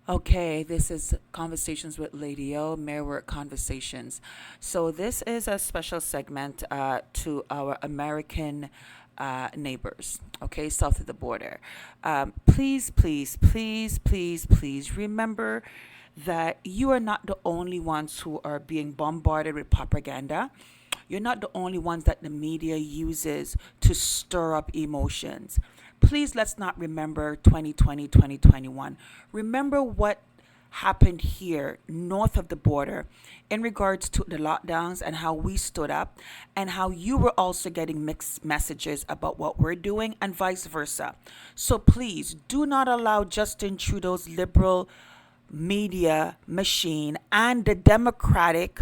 Okay, this is Conversations with Lady O, Mayorwork Conversations. So, this is a special segment to our American neighbors, okay, south of the border. Please, please, please, please, please remember that you are not the only ones who are being bombarded with propaganda. You're not the only ones that the media uses to stir up emotions. Please let's not remember 2020, 2021. Remember what happened here north of the border in regards to the lockdowns and how we stood up and how you were also getting mixed messages about what we're doing and vice versa. So please do not allow Justin Trudeau's liberal media machine and the Democratic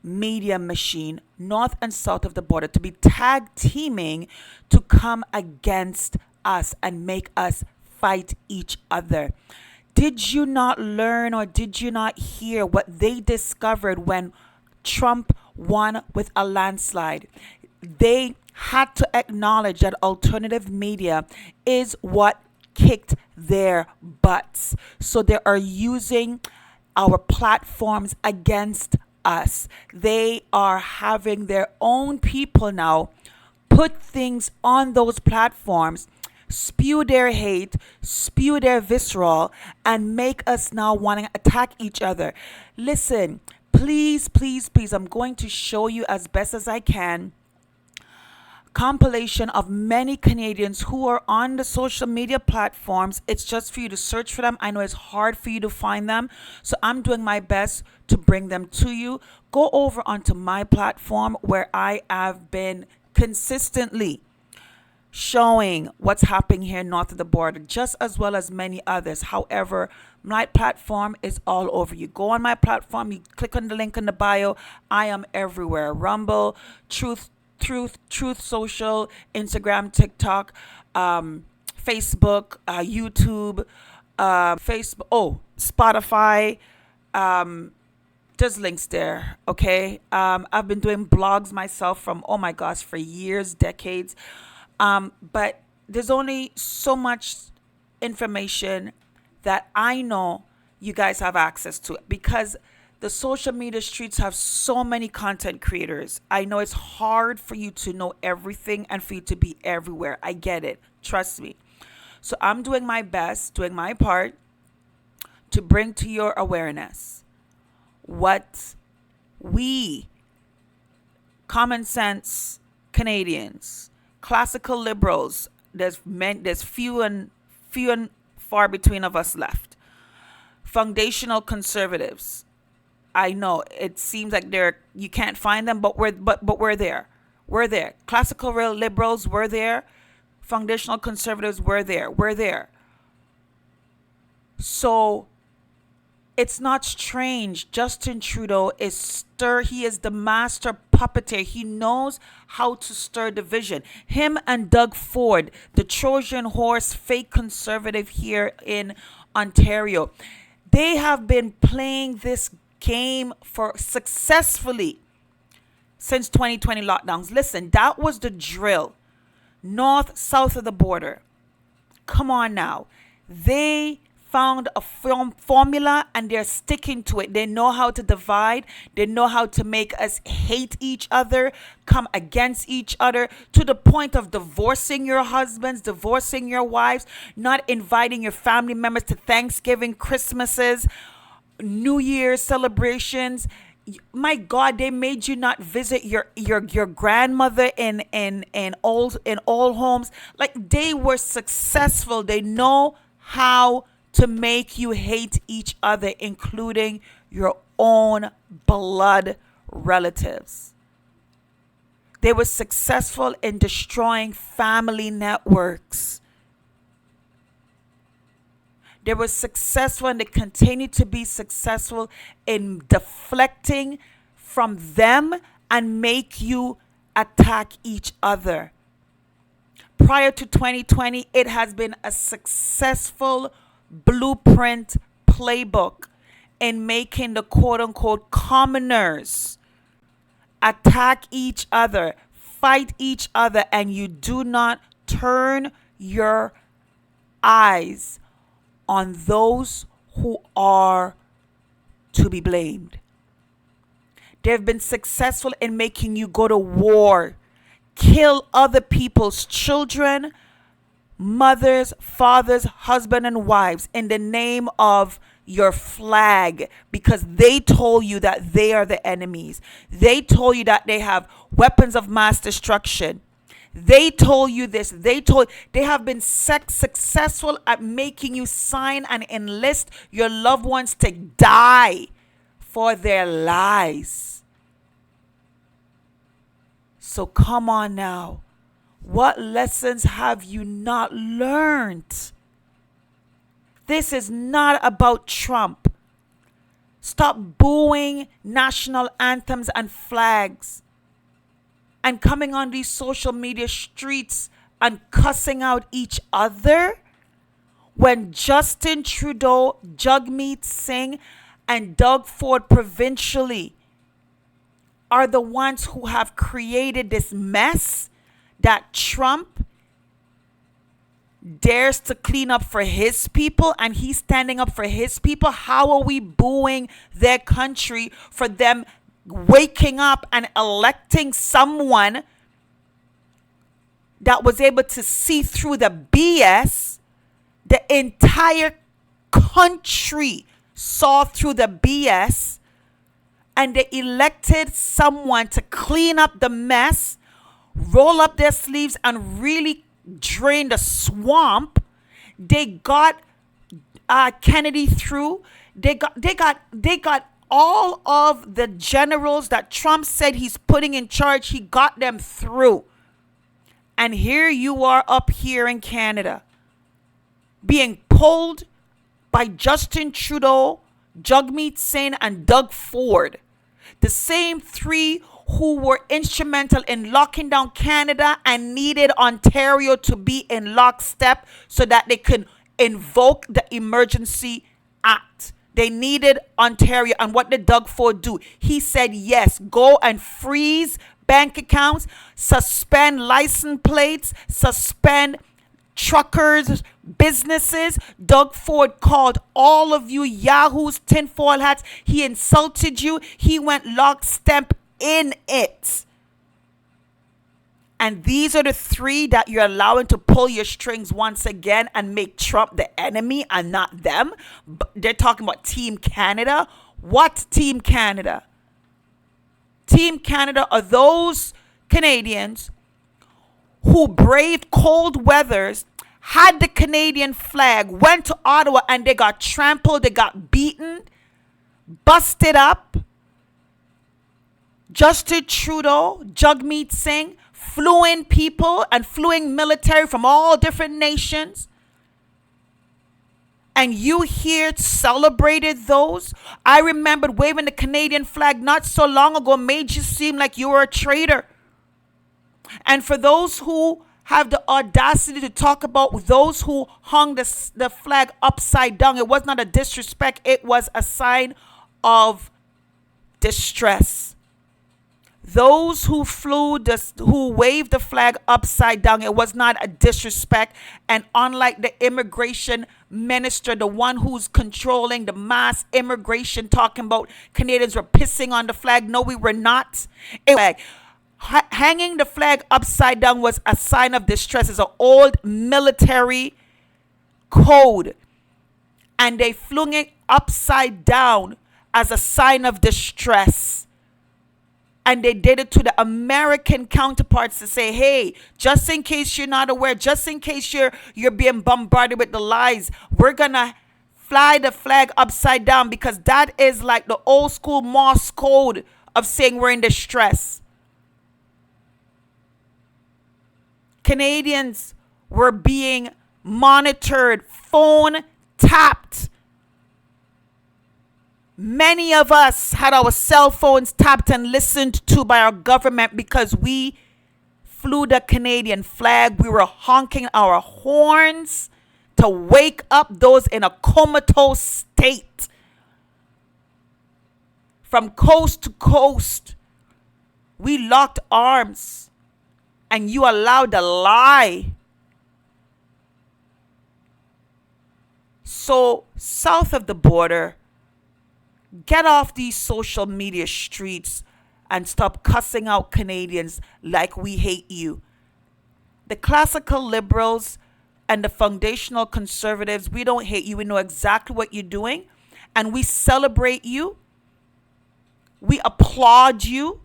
media machine north and south of the border to be tag teaming to come against us and make us fight each other. Did you not learn or did you not hear what they discovered when Trump won with a landslide? They had to acknowledge that alternative media is what kicked their butts. So they are using our platforms against us. They are having their own people now put things on those platforms, spew their hate, spew their visceral, and make us now want to attack each other. Listen, please, please, please, I'm going to show you as best as I can compilation of many Canadians who are on the social media platforms. It's just for you to search for them. I know it's hard for you to find them. So I'm doing my best to bring them to you. Go over onto my platform where I have been consistently showing what's happening here north of the border, just as well as many others. However, my platform is all over. You go on my platform, you click on the link in the bio. I am everywhere. Rumble, Truth Social, Instagram, TikTok, Facebook, YouTube, Facebook, Spotify. There's links there. Okay. I've been doing blogs myself from, oh my gosh, for years, decades. But there's only so much information that I know you guys have access to it because the social media streets have so many content creators. I know it's hard for you to know everything and for you to be everywhere. I get it. Trust me. So I'm doing my best, doing my part to bring to your awareness what we, common sense Canadians, classical liberals, there's few and far between of us left. Foundational conservatives. I know it seems like you can't find them, but we're there. We're there. Classical real liberals, we're there. Foundational conservatives, we're there. We're there. So it's not strange. Justin Trudeau he is the master puppeteer. He knows how to stir division. Him and Doug Ford, the Trojan horse fake conservative here in Ontario, they have been playing this game for successfully since 2020 lockdowns. Listen, that was the drill. North, south of the border. Come on now. They found a formula and they're sticking to it. They know how to divide. They know how to make us hate each other, come against each other to the point of divorcing your husbands, divorcing your wives, not inviting your family members to Thanksgiving, Christmases, New Year's celebrations. My God, they made you not visit your grandmother in old homes. Like they were successful. They know how to make you hate each other, including your own blood relatives. They were successful in destroying family networks. They were successful and they continue to be successful in deflecting from them and make you attack each other. Prior to 2020, it has been a successful blueprint playbook in making the quote unquote commoners attack each other, fight each other, and you do not turn your eyes on those who are to be blamed. They've been successful in making you go to war, kill other people's children, mothers, fathers, husbands, and wives in the name of your flag, because they told you that they are the enemies. They told you that they have weapons of mass destruction. They told you this. They have been successful at making you sign and enlist your loved ones to die for their lies. So come on now. What lessons have you not learned? This is not about Trump. Stop booing national anthems and flags and coming on these social media streets and cussing out each other when Justin Trudeau, Jagmeet Singh, and Doug Ford provincially are the ones who have created this mess that Trump dares to clean up for his people, and he's standing up for his people. How are we booing their country for them waking up and electing someone that was able to see through the BS? The entire country saw through the BS, and they elected someone to clean up the mess, roll up their sleeves, and really drain the swamp. They got Kennedy through. They got all of the generals that Trump said he's putting in charge. He got them through. And here you are up here in Canada being pulled by Justin Trudeau, Jagmeet Singh, and Doug Ford. The same three who were instrumental in locking down Canada and needed Ontario to be in lockstep so that they could invoke the Emergency Act. They needed Ontario. And what did Doug Ford do? He said, yes, go and freeze bank accounts, suspend license plates, suspend truckers, businesses. Doug Ford called all of you yahoos, tinfoil hats. He insulted you. He went lockstep in it. And these are the three that you're allowing to pull your strings once again and make Trump the enemy and not them. They're talking about Team Canada. What Team Canada? Team Canada are those Canadians who braved cold weathers, had the Canadian flag, went to Ottawa, and they got trampled, they got beaten, busted up. Justin Trudeau, Jagmeet Singh, flew in people and flew in military from all different nations. And you here celebrated those. I remembered waving the Canadian flag not so long ago made you seem like you were a traitor. And for those who have the audacity to talk about those who hung the flag upside down, it was not a disrespect. It was a sign of distress. Those who who waved the flag upside down, it was not a disrespect. And unlike the immigration minister, the one who's controlling the mass immigration, talking about Canadians were pissing on the flag. No, we were not. Hanging the flag upside down was a sign of distress. It's an old military code. And they flung it upside down as a sign of distress. And they did it to the American counterparts to say, hey, just in case you're not aware, just in case you're being bombarded with the lies, we're going to fly the flag upside down, because that is like the old school Morse code of saying we're in distress. Canadians were being monitored, phone tapped. Many of us had our cell phones tapped and listened to by our government because we flew the Canadian flag. We were honking our horns to wake up those in a comatose state. From coast to coast, we locked arms, and you allowed a lie So south of the border, get off these social media streets and stop cussing out Canadians like we hate you. The classical liberals and the foundational conservatives, we don't hate you. We know exactly what you're doing, and we celebrate you. We applaud you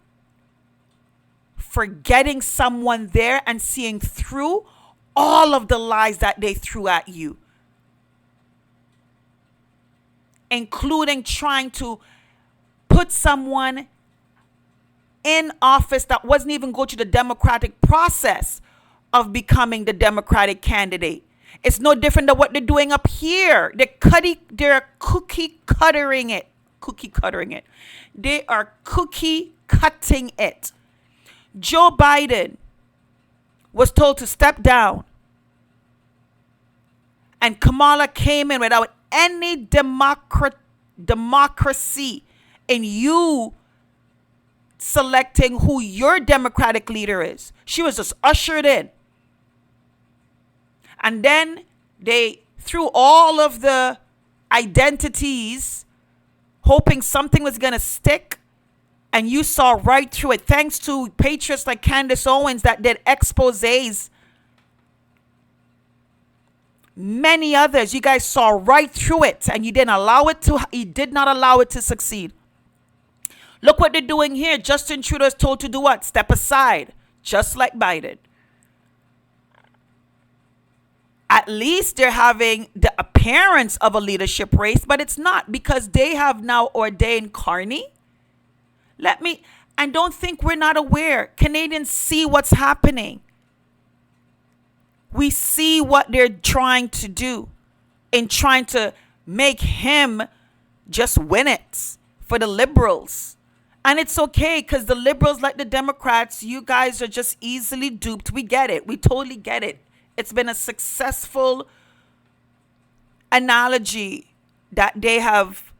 for getting someone there and seeing through all of the lies that they threw at you, including trying to put someone in office that wasn't even go through the democratic process of becoming the Democratic candidate. It's no different than what they're doing up here. They're cookie cuttering it. They are cookie cutting it. Joe Biden was told to step down, and Kamala came in without any democracy in you selecting who your Democratic leader is. She was just ushered in. And then they threw all of the identities, hoping something was going to stick. And you saw right through it, thanks to patriots like Candace Owens that did exposés. Many others, you guys saw right through it, and you did not allow it to succeed. Look what they're doing here. Justin Trudeau is told to do what? Step aside, just like Biden. At least they're having the appearance of a leadership race, but it's not, because they have now ordained Carney. And don't think we're not aware. Canadians see what's happening. We see what they're trying to do in trying to make him just win it for the liberals. And it's okay, because the liberals, like the Democrats, you guys are just easily duped. We get it. We totally get it. It's been a successful analogy that they have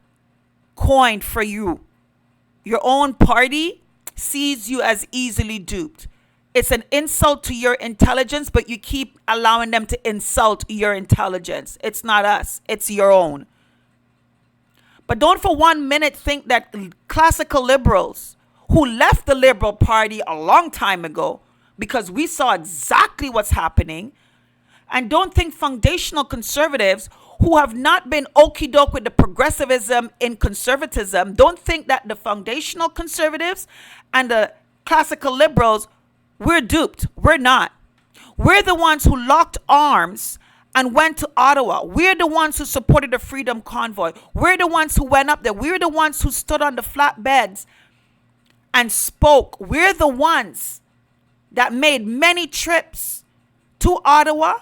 coined for you. Your own party sees you as easily duped. It's an insult to your intelligence, but you keep allowing them to insult your intelligence. It's not us. It's your own. But don't for 1 minute think that classical liberals who left the Liberal Party a long time ago, because we saw exactly what's happening, and don't think foundational conservatives who have not been okie doke with the progressivism in conservatism, don't think that the foundational conservatives and the classical liberals, we're duped. We're not. We're the ones who locked arms and went to Ottawa. We're the ones who supported the Freedom Convoy. We're the ones who went up there. We're the ones who stood on the flatbeds and spoke. We're the ones that made many trips to Ottawa,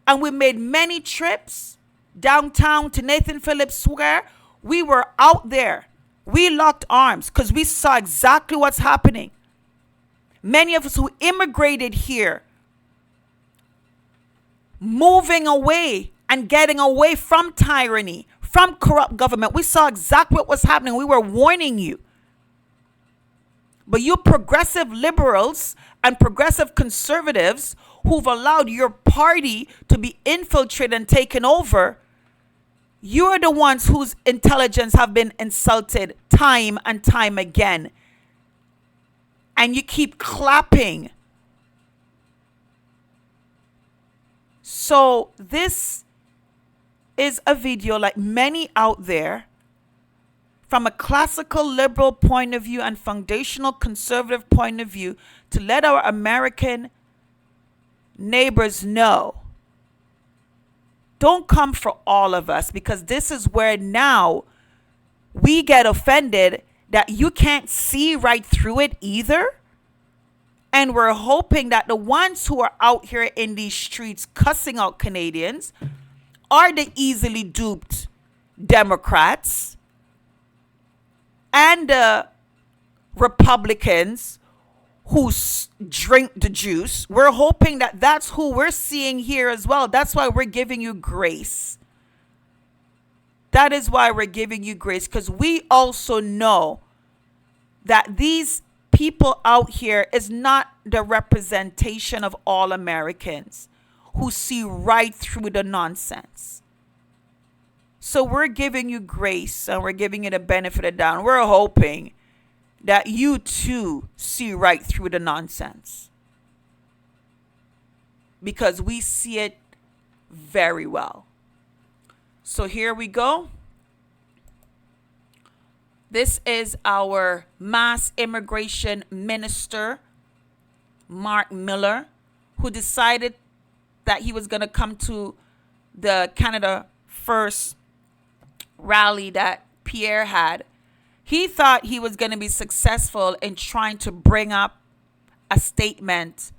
and we made many trips downtown to Nathan Phillips Square. We were out there. We locked arms because we saw exactly what's happening. Many of us who immigrated here, moving away and getting away from tyranny, from corrupt government. We saw exactly what was happening. We were warning you. But you progressive liberals and progressive conservatives who've allowed your party to be infiltrated and taken over, you're the ones whose intelligence have been insulted time and time again. And you keep clapping. So this is a video, like many out there, from a classical liberal point of view and foundational conservative point of view, to let our American neighbors know, don't come for all of us, because this is where now we get offended that you can't see right through it either. And we're hoping that the ones who are out here in these streets cussing out Canadians are the easily duped Democrats and the Republicans who drink the juice. We're hoping that that's who we're seeing here as well. That's why we're giving you grace. That is why we're giving you grace, because we also know that these people out here is not the representation of all Americans who see right through the nonsense. So we're giving you grace and we're giving you the benefit of the doubt. We're hoping that you too see right through the nonsense, because we see it very well. So here we go. This is our mass immigration minister, Mark Miller, who decided that he was going to come to the Canada First rally that Pierre had. He thought he was going to be successful in trying to bring up a statement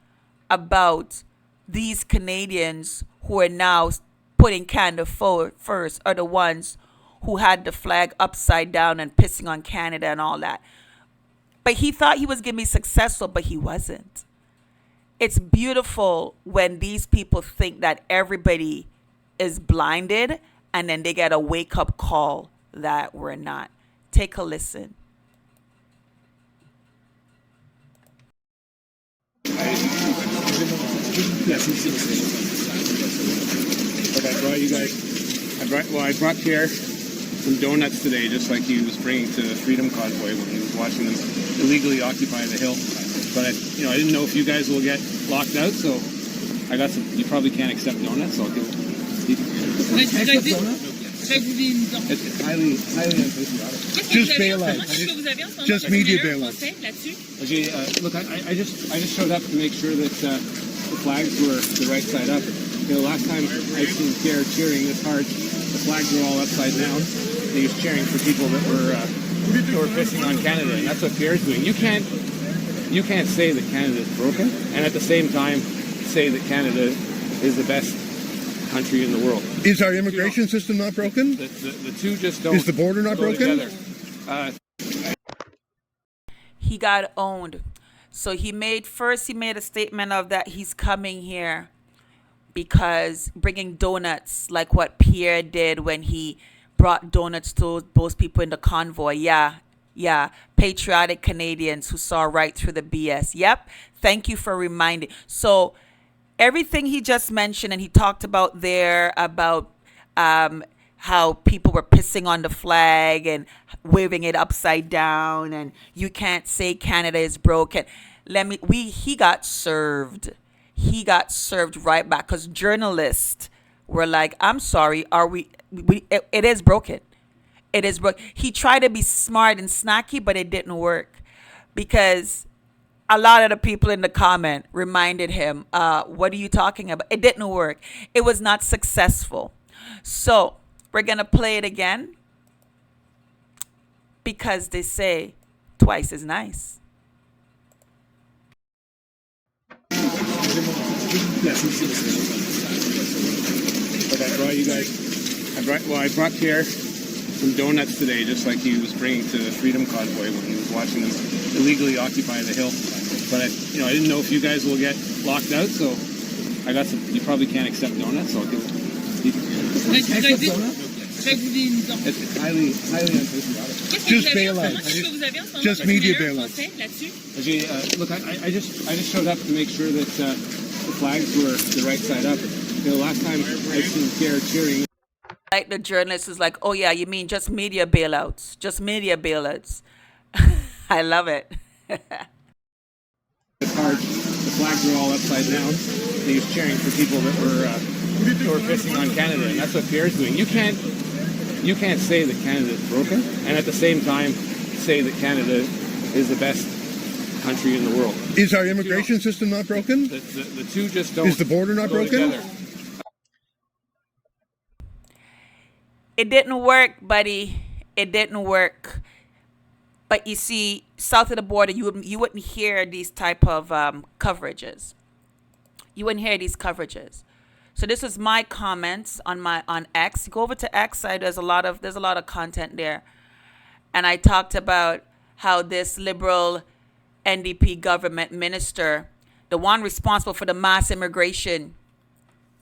about these Canadians who are now putting Canada forward first, are the ones who had the flag upside down and pissing on Canada and all that. But he thought he was going to be successful, but he wasn't. It's beautiful when these people think that everybody is blinded and then they get a wake-up call that we're not. Take a listen. Yes, but I brought you guys. I brought Pierre some donuts today, just like he was bringing to the Freedom Convoy when he was watching them illegally occupy the hill. But I didn't know if you guys will get locked out, so I got some. You probably can't accept donuts, so I'll give. It's highly unpatriotic. Just bailout. Just media bailout. Okay, look, I just showed up to make sure that the flags were the right side up. You know, last time I seen Pierre cheering this hard, the flags were all upside down. And he was cheering for people that were pissing on Canada, and that's what Pierre's doing. You can't say that Canada is broken, and at the same time say that Canada is the best country in the world. Is our immigration system not broken? The two just don't. Is the border not broken? He got owned. So he made a statement of that he's coming here because bringing donuts, like what Pierre did when he brought donuts to those people in the convoy. Yeah, patriotic Canadians who saw right through the BS. Yep, thank you for reminding. So everything he just mentioned, and he talked about there about how people were pissing on the flag and waving it upside down, and you can't say Canada is broken. He got served. He got served right back, because journalists were like, "I'm sorry, it is broken. It is broken." He tried to be smart and snacky, but it didn't work, because a lot of the people in the comment reminded him, what are you talking about? It didn't work. It was not successful. So we're going to play it again, because they say twice is nice. Yes, but I brought you guys. I brought Pierre some donuts today, just like he was bringing to the Freedom Convoy when he was watching them illegally occupy the hill. But I didn't know if you guys will get locked out, so I got some. You probably can't accept donuts, so I'll give. It's highly unpatriotic. Just bailout. Just media bailout. Okay, look, I just showed up to make sure that the flags were the right side up. You know, last time I seen Pierre cheering. Like the journalist was like, "Oh yeah, you mean just media bailouts? Just media bailouts." I love it. It's hard. The flags were all upside down. And he was cheering for people that were pissing on Canada, and that's what Pierre's doing. You can't say that Canada is broken, and at the same time say that Canada is the best country in the world. Is our immigration system not broken? The two just don't. Is the border not broken? Together. It didn't work, buddy. It didn't work. But you see, south of the border, you wouldn't hear these type of coverages. You wouldn't hear these coverages. So this was my comments on X. Go over to X. There's a lot of content there, and I talked about how this liberal NDP government minister, the one responsible for the mass immigration,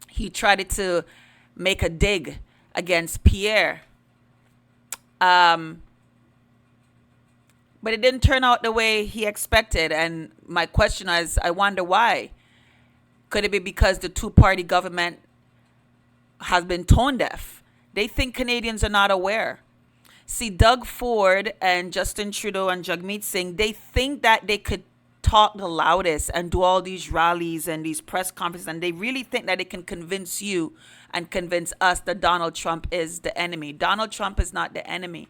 he tried to make a dig against Pierre. But it didn't turn out the way he expected. And my question is, I wonder why. Could it be because the two-party government has been tone deaf? They think Canadians are not aware. See, Doug Ford and Justin Trudeau and Jagmeet Singh, they think that they could talk the loudest and do all these rallies and these press conferences, and they really think that they can convince you and convince us that Donald Trump is the enemy. Donald Trump is not the enemy.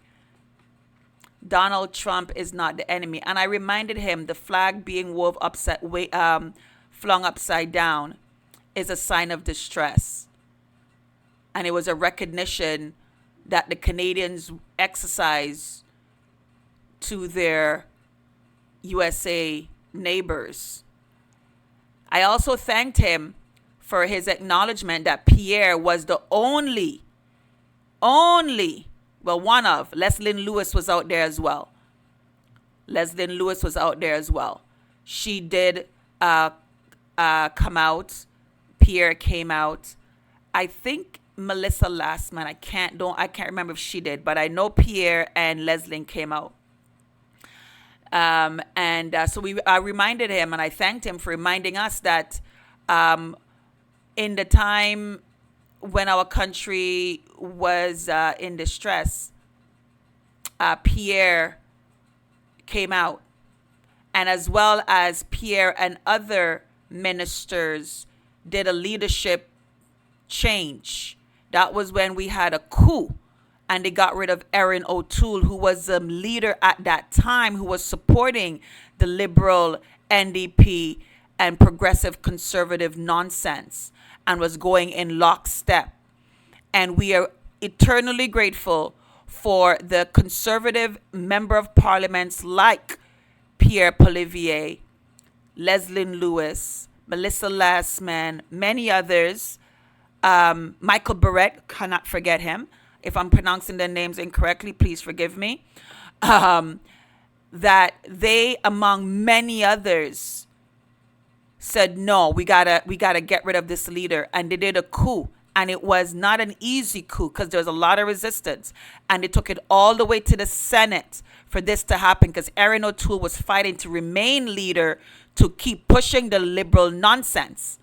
Donald Trump is not the enemy. And I reminded him the flag being flung upside down is a sign of distress. And it was a recognition that the Canadians exercise to their USA neighbors. I also thanked him for his acknowledgement that Pierre was the only, one of, Leslyn Lewis was out there as well. Leslyn Lewis was out there as well. She did come out. Pierre came out. I think Melissa Lastman, I can't remember if she did, but I know Pierre and Leslyn came out. So I reminded him, and I thanked him for reminding us that in the time when our country was in distress, Pierre came out. And as well as Pierre and other ministers did a leadership change. That was when we had a coup and they got rid of Erin O'Toole, who was the leader at that time, who was supporting the liberal NDP and progressive conservative nonsense and was going in lockstep. And we are eternally grateful for the conservative member of parliaments like Pierre Poilievre, Leslyn Lewis, Melissa Lastman, many others, Michael Barrett, cannot forget him. If I'm pronouncing their names incorrectly, please forgive me. That they, among many others, said, no, we gotta get rid of this leader. And they did a coup. And it was not an easy coup because there was a lot of resistance. And they took it all the way to the Senate for this to happen because Erin O'Toole was fighting to remain leader to keep pushing the liberal nonsense.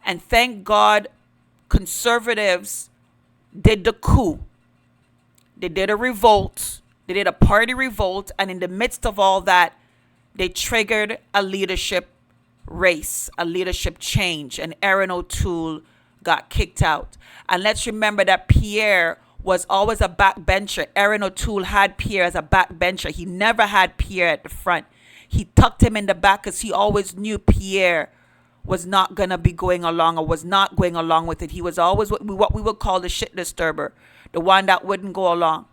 And thank God conservatives did the coup. They did a revolt. They did a party revolt. And in the midst of all that, they triggered a leadership race, a leadership change. And Erin O'Toole got kicked out. And let's remember that Pierre was always a backbencher. Erin O'Toole had Pierre as a backbencher. He never had Pierre at the front. He tucked him in the back because he always knew Pierre was not going to be going along or was not going along with it. He was always what we would call the shit disturber, the one that wouldn't go along.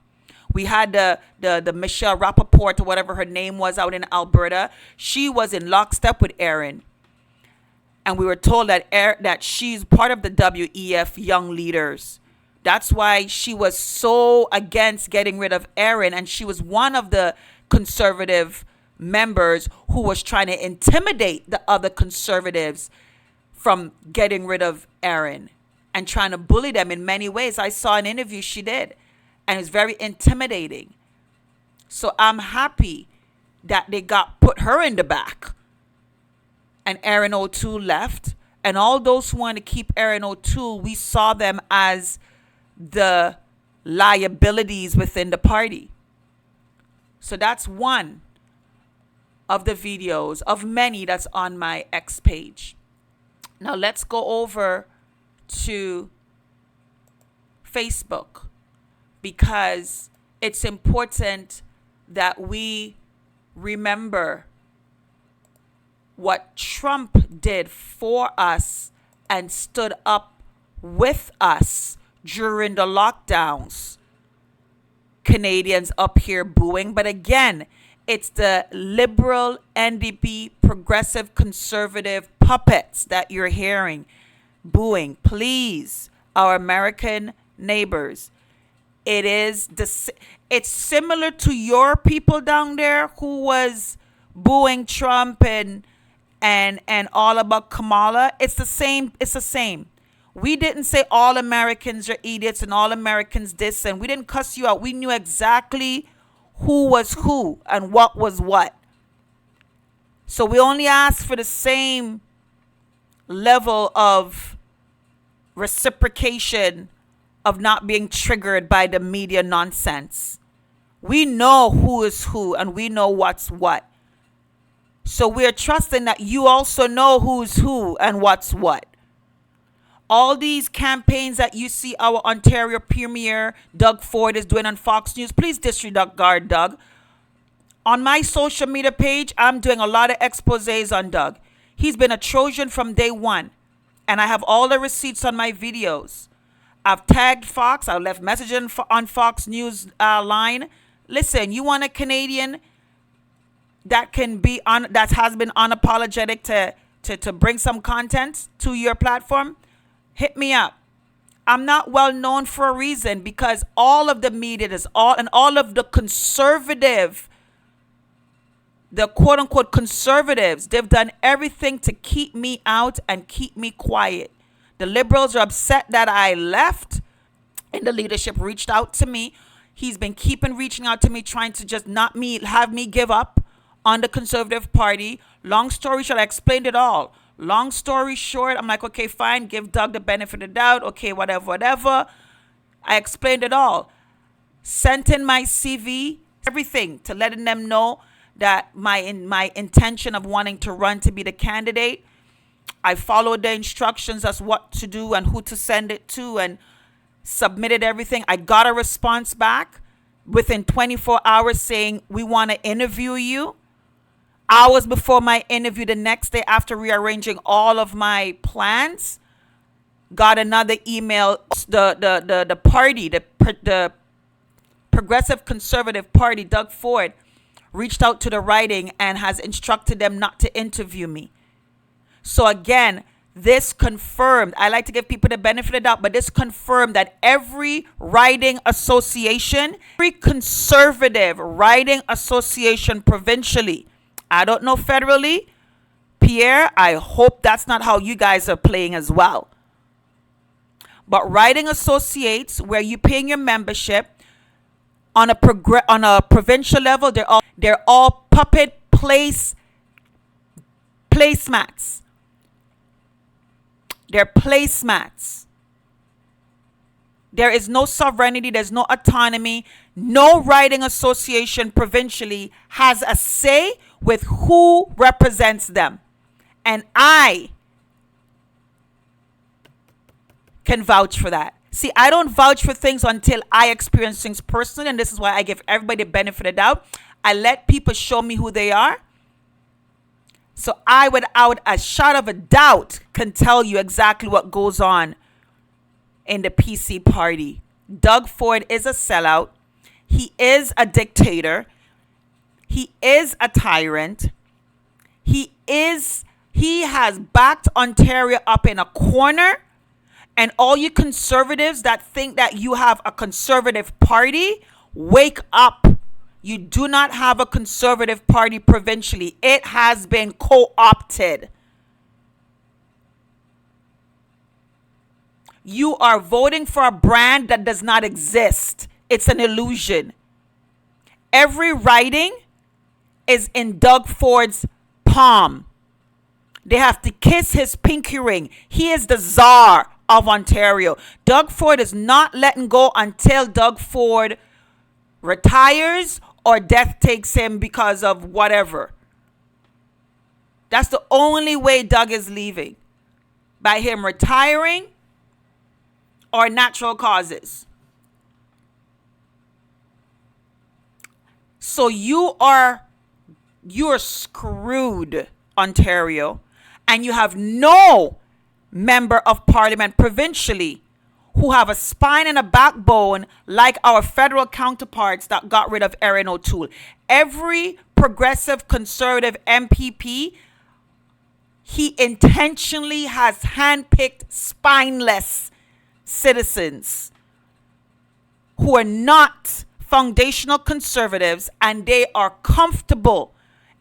We had the Michelle Rappaport or whatever her name was out in Alberta. She was in lockstep with Erin. And we were told that she's part of the WEF Young Leaders. That's why she was so against getting rid of Erin. And she was one of the conservative members who was trying to intimidate the other conservatives from getting rid of Erin and trying to bully them in many ways. I saw an interview she did, and it was very intimidating. So I'm happy that they put her in the back and Erin O'Toole left. And all those who want to keep Erin O'Toole, we saw them as the liabilities within the party. So that's one of the videos of many that's on my X page. Now let's go over to Facebook because it's important that we remember what Trump did for us and stood up with us during the lockdowns. Canadians up here booing, but again, it's the liberal NDP progressive conservative puppets that you're hearing booing. Please, our American neighbors, it's similar to your people down there who was booing Trump and all about Kamala. It's the same. We didn't say all Americans are idiots and all Americans this, and we didn't cuss you out. We knew exactly who was who and what was what. So we only asked for the same level of reciprocation of not being triggered by the media nonsense. We know who is who and we know what's what. So we're trusting that you also know who's who and what's what. All these campaigns that you see our Ontario Premier Doug Ford is doing on Fox News, please disregard Doug. On my social media page, I'm doing a lot of exposés on Doug. He's been a Trojan from day one. And I have all the receipts on my videos. I've tagged Fox. I left messaging on Fox News line. Listen, you want a Canadian that can be on, that has been unapologetic to bring some content to your platform? Hit me up. I'm not well known for a reason, because all of the media all of the conservative, the quote unquote conservatives, they've done everything to keep me out and keep me quiet. The liberals are upset that I left, and the leadership reached out to me. He's been reaching out to me, trying to just have me give up on the Conservative Party. Long story short, I explained it all. Long story short, I'm like, okay, fine, give Doug the benefit of the doubt. Okay, whatever. I explained it all. Sent in my CV, everything, to letting them know that my intention of wanting to run to be the candidate. I followed the instructions as what to do and who to send it to, and submitted everything. I got a response back within 24 hours saying, we want to interview you. Hours before my interview, the next day, after rearranging all of my plans, got another email. The party, the Progressive Conservative Party, Doug Ford, reached out to the writing and has instructed them not to interview me. So again, this confirmed, I like to give people the benefit of the doubt, but this confirmed that every riding association, every conservative riding association provincially, I don't know federally, Pierre, I hope that's not how you guys are playing as well. But riding associates, where you're paying your membership on a provincial level, they're all puppet placemats. They're placemats. There is no sovereignty. There's no autonomy. No riding association provincially has a say with who represents them. And I can vouch for that. See, I don't vouch for things until I experience things personally, and this is why I give everybody the benefit of the doubt. I let people show me who they are. So I, without a shot of a doubt, can tell you exactly what goes on in the PC party. Doug Ford is a sellout. He is a dictator. He is a tyrant. He has backed Ontario up in a corner. And all you conservatives that think that you have a conservative party, wake up. You do not have a conservative party provincially. It has been co-opted. You are voting for a brand that does not exist. It's an illusion. Every riding is in Doug Ford's palm. They have to kiss his pinky ring. He is the czar of Ontario. Doug Ford is not letting go until Doug Ford retires or death takes him because of whatever. That's the only way Doug is leaving. By him retiring or natural causes. So you're screwed, Ontario, and you have no member of parliament provincially who have a spine and a backbone like our federal counterparts that got rid of Erin O'Toole. Every progressive conservative MPP, he intentionally has handpicked spineless citizens who are not foundational conservatives, and they are comfortable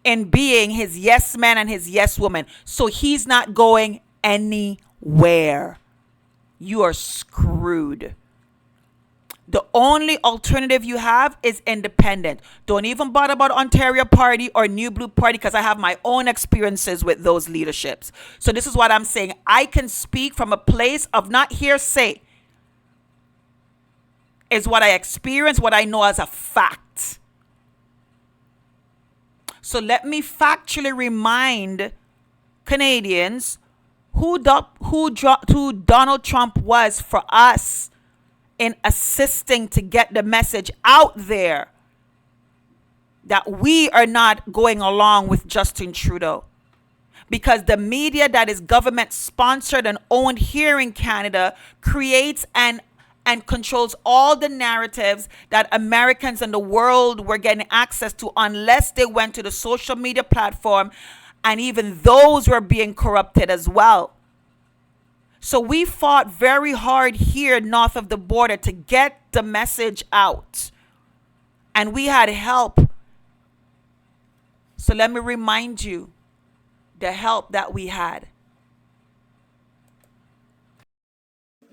in being his yes man and his yes woman. So he's not going anywhere. You are screwed. The only alternative you have is independent. Don't even bother about Ontario Party or New Blue Party, because I have my own experiences with those leaderships. So this is what I'm saying. I can speak from a place of not hearsay. is what I experience, what I know as a fact. So let me factually remind Canadians who Donald Trump was for us in assisting to get the message out there that we are not going along with Justin Trudeau. Because the media that is government sponsored and owned here in Canada creates and controls all the narratives that Americans and the world were getting access to, unless they went to the social media platform, and even those were being corrupted as well. So we fought very hard here north of the border to get the message out. And we had help. So let me remind you the help that we had.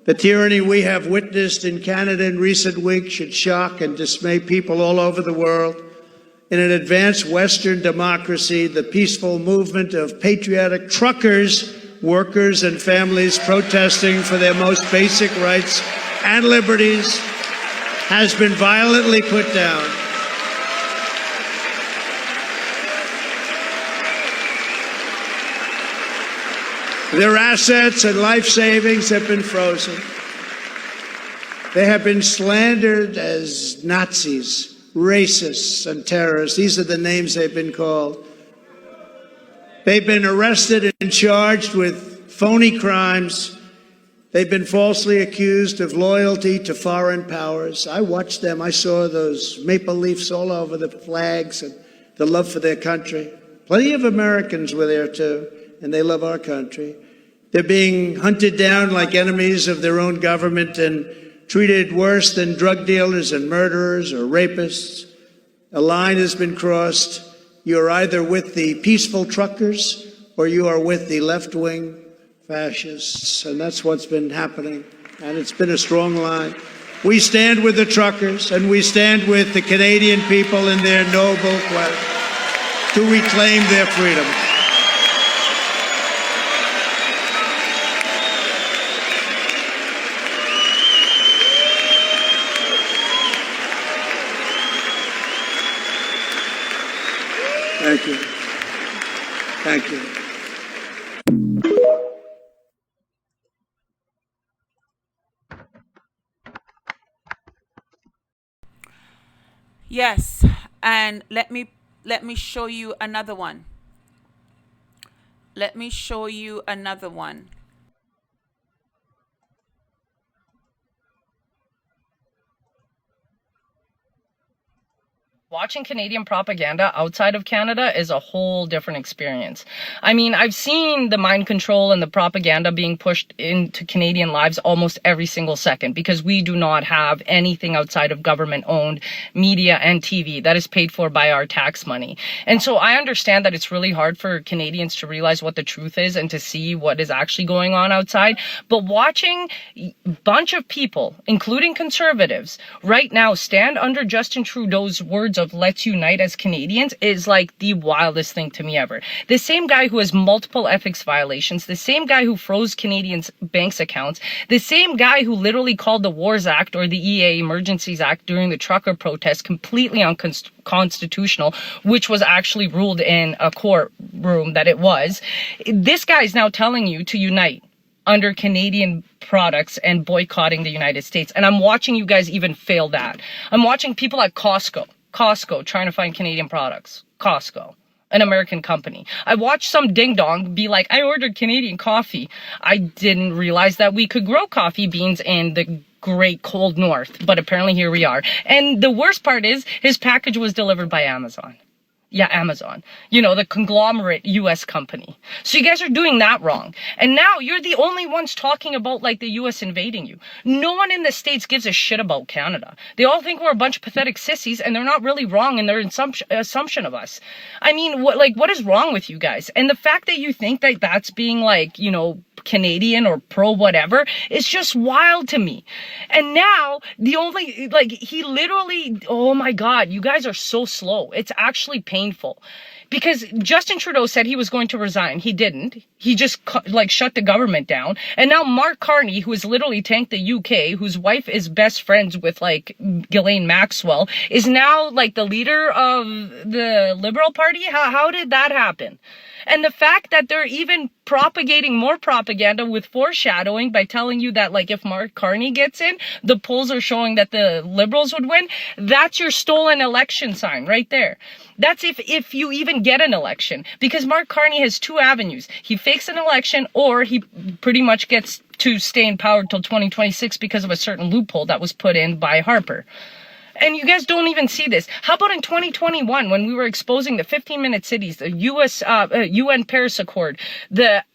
The tyranny we have witnessed in Canada in recent weeks should shock and dismay people all over the world. In an advanced Western democracy, the peaceful movement of patriotic truckers, workers, and families protesting for their most basic rights and liberties has been violently put down. Their assets and life savings have been frozen. They have been slandered as Nazis, racists, and terrorists. These are the names they've been called. They've been arrested and charged with phony crimes. They've been falsely accused of loyalty to foreign powers. I watched them. I saw those maple leafs all over the flags and the love for their country. Plenty of Americans were there too, and they love our country. They're being hunted down like enemies of their own government and treated worse than drug dealers and murderers or rapists. A line has been crossed. You're either with the peaceful truckers or you are with the left-wing fascists. And that's what's been happening. And it's been a strong line. We stand with the truckers and we stand with the Canadian people in their noble quest to reclaim their freedom. Thank you. Thank you. Yes, and let me show you another one. Let me show you another one. Watching Canadian propaganda outside of Canada is a whole different experience. I mean, I've seen the mind control and the propaganda being pushed into Canadian lives almost every single second because we do not have anything outside of government-owned media and TV that is paid for by our tax money. And so I understand that it's really hard for Canadians to realize what the truth is and to see what is actually going on outside. But watching a bunch of people, including conservatives, right now stand under Justin Trudeau's words of let's unite as Canadians is like the wildest thing to me ever. The same guy who has multiple ethics violations, the same guy who froze Canadians' banks accounts, the same guy who literally called the Wars Act or the EA Emergencies Act during the trucker protest completely unconstitutional, which was actually ruled in a courtroom that it was. This guy is now telling you to unite under Canadian products and boycotting the United States. And I'm watching you guys even fail that. I'm watching people at Costco trying to find Canadian products. Costco, an American company. I watched some ding-dong be like, I ordered Canadian coffee. I didn't realize that we could grow coffee beans in the great cold north, but apparently here we are. And the worst part is his package was delivered by Amazon. Yeah, Amazon. You know, the conglomerate US company. So you guys are doing that wrong. And now you're the only ones talking about like the US invading you. No one in the States gives a shit about Canada. They all think we're a bunch of pathetic sissies and they're not really wrong in their assumption of us. I mean, what is wrong with you guys? And the fact that you think that that's being like, you know, Canadian or pro whatever is just wild to me. And now the only, like, he literally, oh my God, you guys are so slow. It's actually painful. Because Justin Trudeau said he was going to resign. He didn't. He just shut the government down. And now Mark Carney, who has literally tanked the UK, whose wife is best friends with Ghislaine Maxwell, is now the leader of the Liberal Party. How did that happen? And the fact that they're even propagating more propaganda with foreshadowing by telling you that, if Mark Carney gets in, the polls are showing that the Liberals would win. That's your stolen election sign right there. That's if you even get an election. Because Mark Carney has two avenues. He fakes an election, or he pretty much gets to stay in power till 2026 because of a certain loophole that was put in by Harper. And you guys don't even see this. How about in 2021 when we were exposing the 15-minute cities, the UN Paris Accord,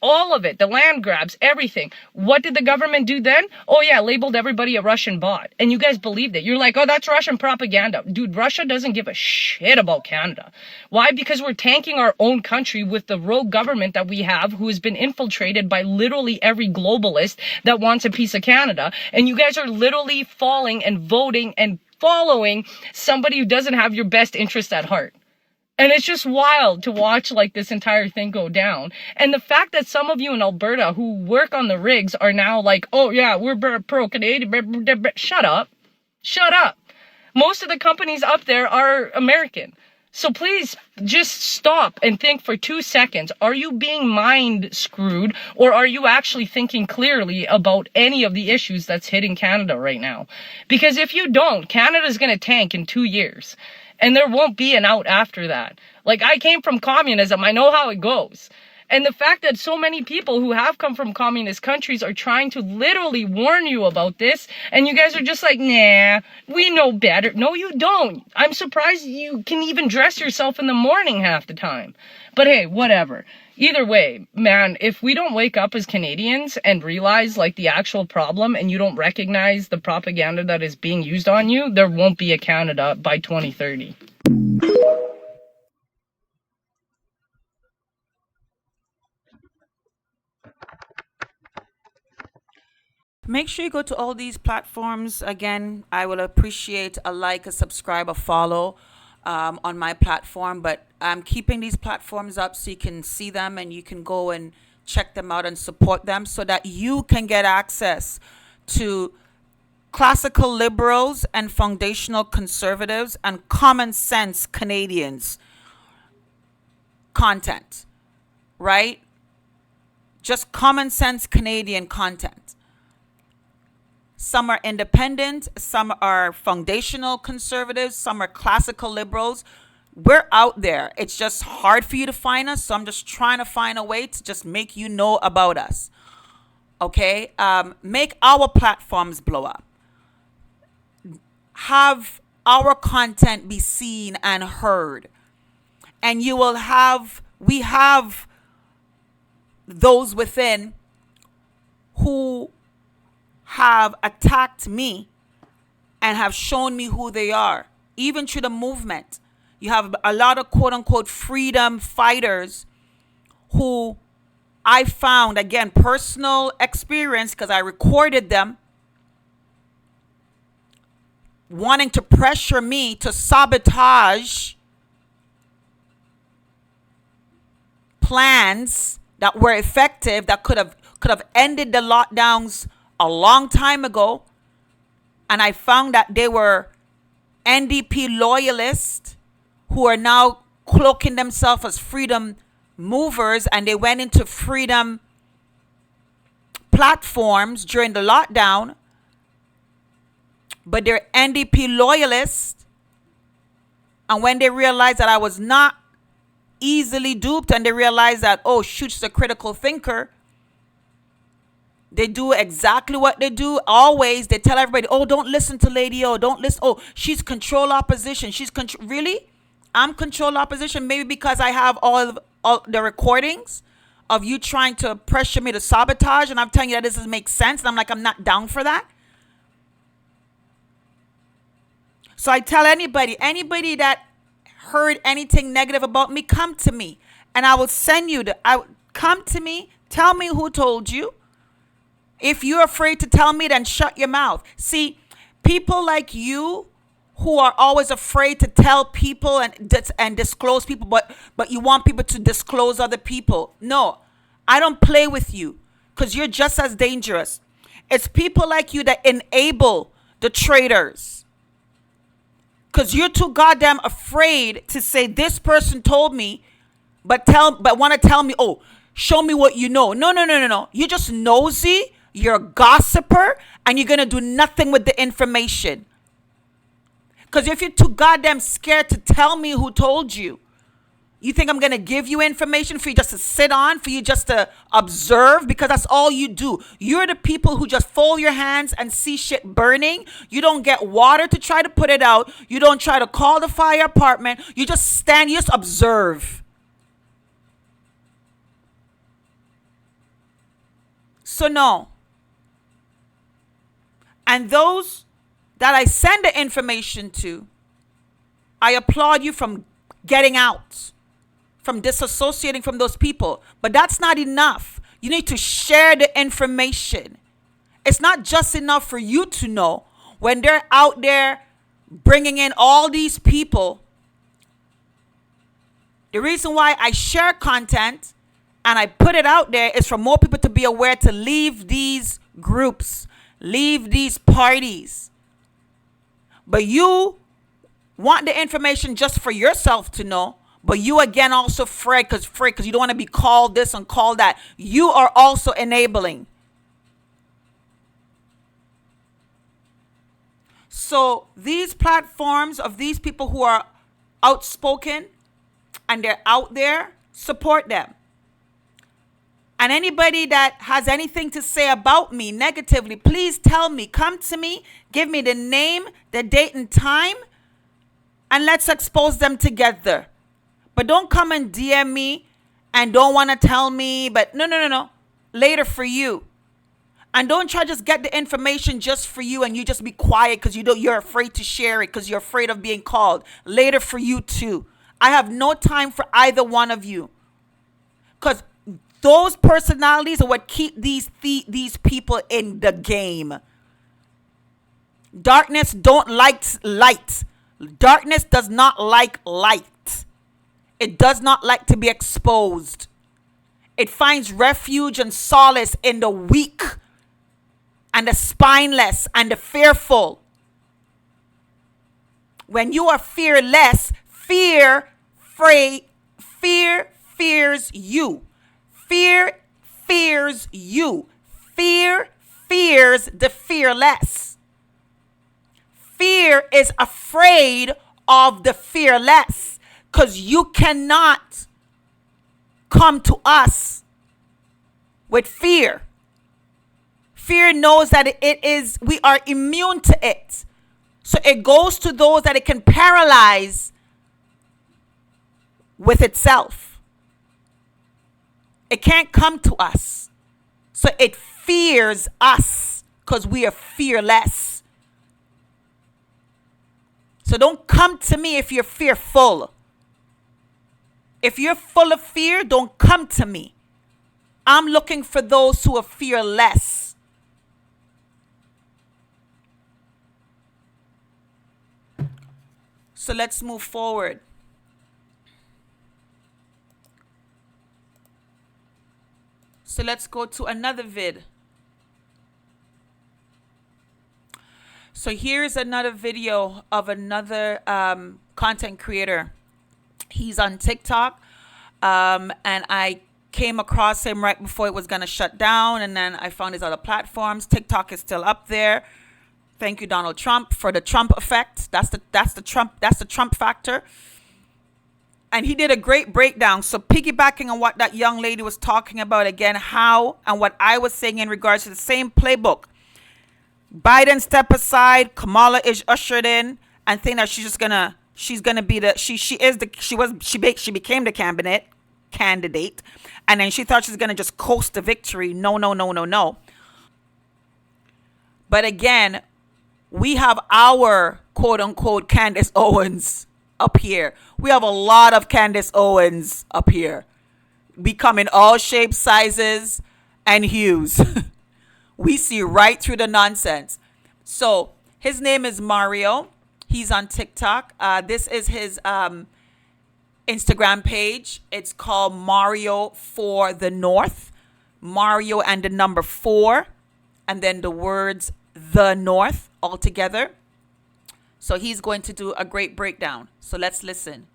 all of it, the land grabs, everything. What did the government do then? Oh yeah, labeled everybody a Russian bot. And you guys believed it. You're like, oh, that's Russian propaganda. Dude, Russia doesn't give a shit about Canada. Why? Because we're tanking our own country with the rogue government that we have, who has been infiltrated by literally every globalist that wants a piece of Canada. And you guys are literally falling and voting and following somebody who doesn't have your best interest at heart. And it's just wild to watch this entire thing go down. And the fact that some of you in Alberta who work on the rigs are now like, oh yeah, we're pro-Canadian. Shut up. Shut up. Most of the companies up there are American. So please just stop and think for 2 seconds. Are you being mind screwed, or are you actually thinking clearly about any of the issues that's hitting Canada right now? Because if you don't, Canada's going to tank in 2 years, and there won't be an out after that. I came from communism. I know how it goes. And the fact that so many people who have come from communist countries are trying to literally warn you about this, and you guys are just like, nah, we know better. No, you don't. I'm surprised you can even dress yourself in the morning half the time. But hey, whatever. Either way, man, if we don't wake up as Canadians and realize the actual problem, and you don't recognize the propaganda that is being used on you, there won't be a Canada by 2030. Make sure you go to all these platforms. Again, I will appreciate a like, a subscribe, a follow on my platform. But I'm keeping these platforms up so you can see them and you can go and check them out and support them so that you can get access to classical liberals and foundational conservatives and common sense Canadians content, right? Just common sense Canadian content. Some are independent, some are foundational conservatives, some are classical liberals. We're out there. It's just hard for you to find us, so I'm just trying to find a way to just make you know about us. Okay? Make our platforms blow up. Have our content be seen and heard. And we have those within who have attacked me and have shown me who they are, even through the movement. You have a lot of quote unquote freedom fighters who I found, again, personal experience because I recorded them, wanting to pressure me to sabotage plans that were effective, that could have ended the lockdowns a long time ago. And I found that they were NDP loyalists who are now cloaking themselves as freedom movers, and they went into freedom platforms during the lockdown, but they're NDP loyalists. And when they realized that I was not easily duped, and they realized that, oh shoot, she's a critical thinker, they do exactly what they do always. They tell everybody, oh, don't listen to Lady O. Don't listen. Oh, she's control opposition. Really? I'm control opposition? Maybe because I have all the recordings of you trying to pressure me to sabotage. And I'm telling you that this doesn't make sense. And I'm like, I'm not down for that. So I tell anybody that heard anything negative about me, come to me. And I will send you come to me Tell me who told you. If you're afraid to tell me, then shut your mouth. See, people like you who are always afraid to tell people and disclose people, but you want people to disclose other people. No, I don't play with you because you're just as dangerous. It's people like you that enable the traitors because you're too goddamn afraid to say this person told me, but want to tell me, oh, show me what you know. No. You're just nosy. You're a gossiper, and you're gonna do nothing with the information. Because if you're too goddamn scared to tell me who told you, you think I'm going to give you information for you just to sit on, for you just to observe? Because that's all you do. You're the people who just fold your hands and see shit burning. You don't get water to try to put it out. You don't try to call the fire department. You just stand, you just observe. So no. And those that I send the information to, I applaud you from getting out, from disassociating from those people. But that's not enough. You need to share the information. It's not just enough for you to know when they're out there bringing in all these people. The reason why I share content and I put it out there is for more people to be aware to leave these groups, leave these parties. But you want the information just for yourself to know. But you again also afraid because you don't want to be called this and called that. You are also enabling. So these platforms of these people who are outspoken and they're out there, support them. And anybody that has anything to say about me negatively, please tell me. Come to me, give me the name, the date and time, and let's expose them together. But don't come and DM me and don't want to tell me, but no. Later for you. And don't try to just get the information just for you and you just be quiet because you're afraid to share it because you're afraid of being called. Later for you too. I have no time for either one of you. Because those personalities are what keep these people in the game. Darkness don't like light. Darkness does not like light. It does not like to be exposed. It finds refuge and solace in the weak and the spineless and the fearful. When you are fearless, fear fears you. Fear fears you. Fear fears the fearless. Fear is afraid of the fearless because you cannot come to us with fear. Fear knows that we are immune to it. So it goes to those that it can paralyze with itself. It can't come to us. So it fears us because we are fearless. So don't come to me if you're fearful. If you're full of fear, don't come to me. I'm looking for those who are fearless. So let's move forward. So let's go to another vid. So here's another video of another content creator. He's on TikTok. And I came across him right before it was going to shut down. And then I found his other platforms. TikTok is still up there. Thank you, Donald Trump, for the Trump effect. That's the Trump factor. And he did a great breakdown. So piggybacking on what that young lady was talking about again, how and what I was saying in regards to the same playbook. Biden step aside, Kamala is ushered in and think that she's gonna be she became the candidate. And then she thought she was gonna just coast the victory. No. But again, we have our quote unquote Candace Owens up here. We have a lot of Candace Owens up here. We come in all shapes, sizes, and hues. We see right through the nonsense. So his name is Mario. He's on TikTok. This is his Instagram page. It's called Mario for the North. Mario and the number 4, and then the words the North all together. So he's going to do a great breakdown. So let's listen.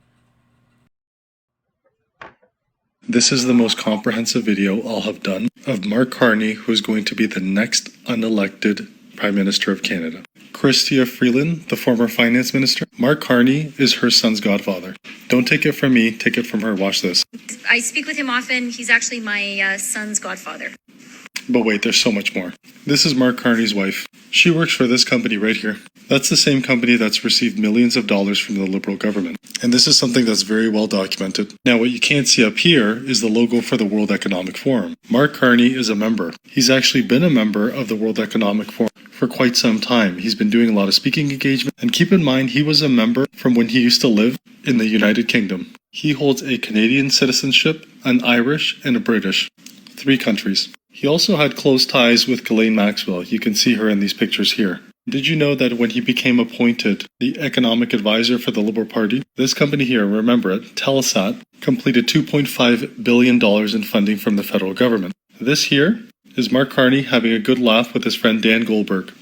This is the most comprehensive video I'll have done of Mark Carney, who is going to be the next unelected Prime Minister of Canada. Chrystia Freeland, the former finance minister. Mark Carney is her son's godfather. Don't take it from me, take it from her. Watch this. I speak with him often. He's actually my son's godfather. But wait, there's so much more. This is Mark Carney's wife. She works for this company right here. That's the same company that's received millions of dollars from the Liberal government. And this is something that's very well documented. Now, what you can't see up here is the logo for the World Economic Forum. Mark Carney is a member. He's actually been a member of the World Economic Forum for quite some time. He's been doing a lot of speaking engagement. And keep in mind, he was a member from when he used to live in the United Kingdom. He holds a Canadian citizenship, an Irish, and a British. 3 countries. He also had close ties with Ghislaine Maxwell. You can see her in these pictures here. Did you know that when he became appointed the economic advisor for the Liberal Party, this company here, remember it, Telesat, completed $2.5 billion in funding from the federal government. This here is Mark Carney having a good laugh with his friend Dan Goldberg.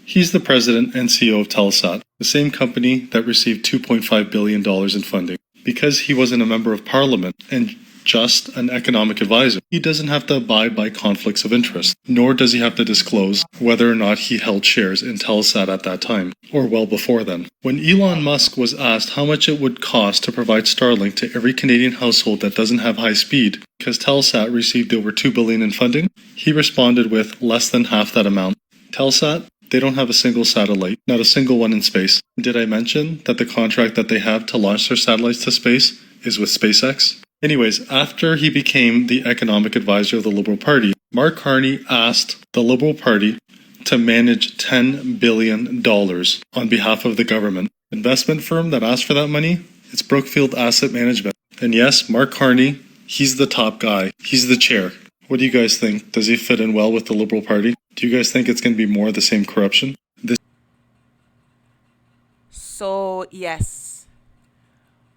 He's the president and CEO of Telesat, the same company that received $2.5 billion in funding. Because he wasn't a member of parliament and just an economic advisor, he doesn't have to abide by conflicts of interest, nor does he have to disclose whether or not he held shares in Telesat at that time, or well before then. When Elon Musk was asked how much it would cost to provide Starlink to every Canadian household that doesn't have high speed, because Telesat received over $2 billion in funding, he responded with less than half that amount. Telesat, they don't have a single satellite, not a single one in space. Did I mention that the contract that they have to launch their satellites to space is with SpaceX? Anyways, after he became the economic advisor of the Liberal Party, Mark Carney asked the Liberal Party to manage $10 billion on behalf of the government. Investment firm that asked for that money, it's Brookfield Asset Management. And yes, Mark Carney, he's the top guy. He's the chair. What do you guys think? Does he fit in well with the Liberal Party? Do you guys think it's going to be more of the same corruption? So, yes,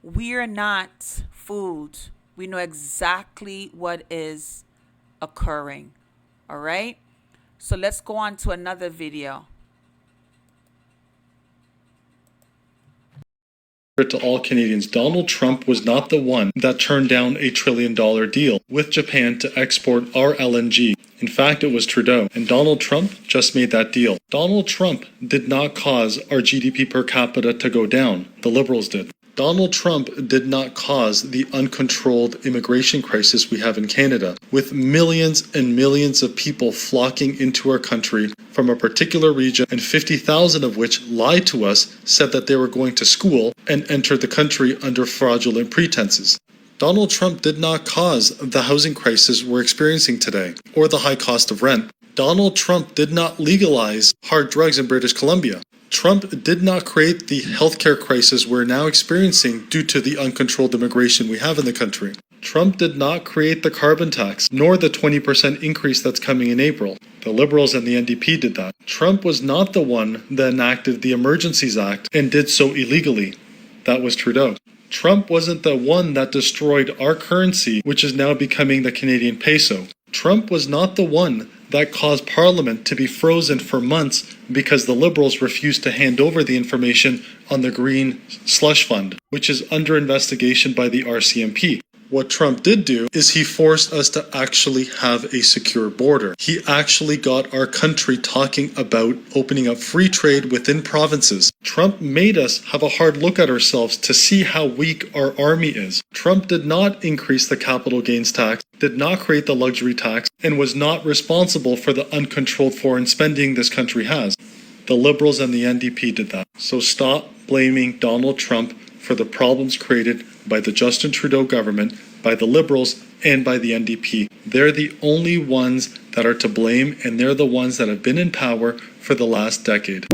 we're not fooled. We know exactly what is occurring. All right? So let's go on to another video. To all Canadians, Donald Trump was not the one that turned down a $1 trillion deal with Japan to export our LNG. In fact, it was Trudeau, and Donald Trump just made that deal. Donald Trump did not cause our GDP per capita to go down. The Liberals did. Donald Trump did not cause the uncontrolled immigration crisis we have in Canada, with millions and millions of people flocking into our country from a particular region, and 50,000 of which lied to us, said that they were going to school, and entered the country under fraudulent pretenses. Donald Trump did not cause the housing crisis we're experiencing today, or the high cost of rent. Donald Trump did not legalize hard drugs in British Columbia. Trump did not create the healthcare crisis we're now experiencing due to the uncontrolled immigration we have in the country. Trump did not create the carbon tax, nor the 20% increase that's coming in April. The Liberals and the NDP did that. Trump was not the one that enacted the Emergencies Act and did so illegally. That was Trudeau. Trump wasn't the one that destroyed our currency, which is now becoming the Canadian peso. Trump was not the one that caused Parliament to be frozen for months because the Liberals refused to hand over the information on the Green Slush Fund, which is under investigation by the RCMP. What Trump did do is he forced us to actually have a secure border. He actually got our country talking about opening up free trade within provinces. Trump made us have a hard look at ourselves to see how weak our army is. Trump did not increase the capital gains tax, did not create the luxury tax, and was not responsible for the uncontrolled foreign spending this country has. The Liberals and the NDP did that. So stop blaming Donald Trump for the problems created by the Justin Trudeau government, by the Liberals, and by the NDP. They're the only ones that are to blame, and they're the ones that have been in power for the last decade.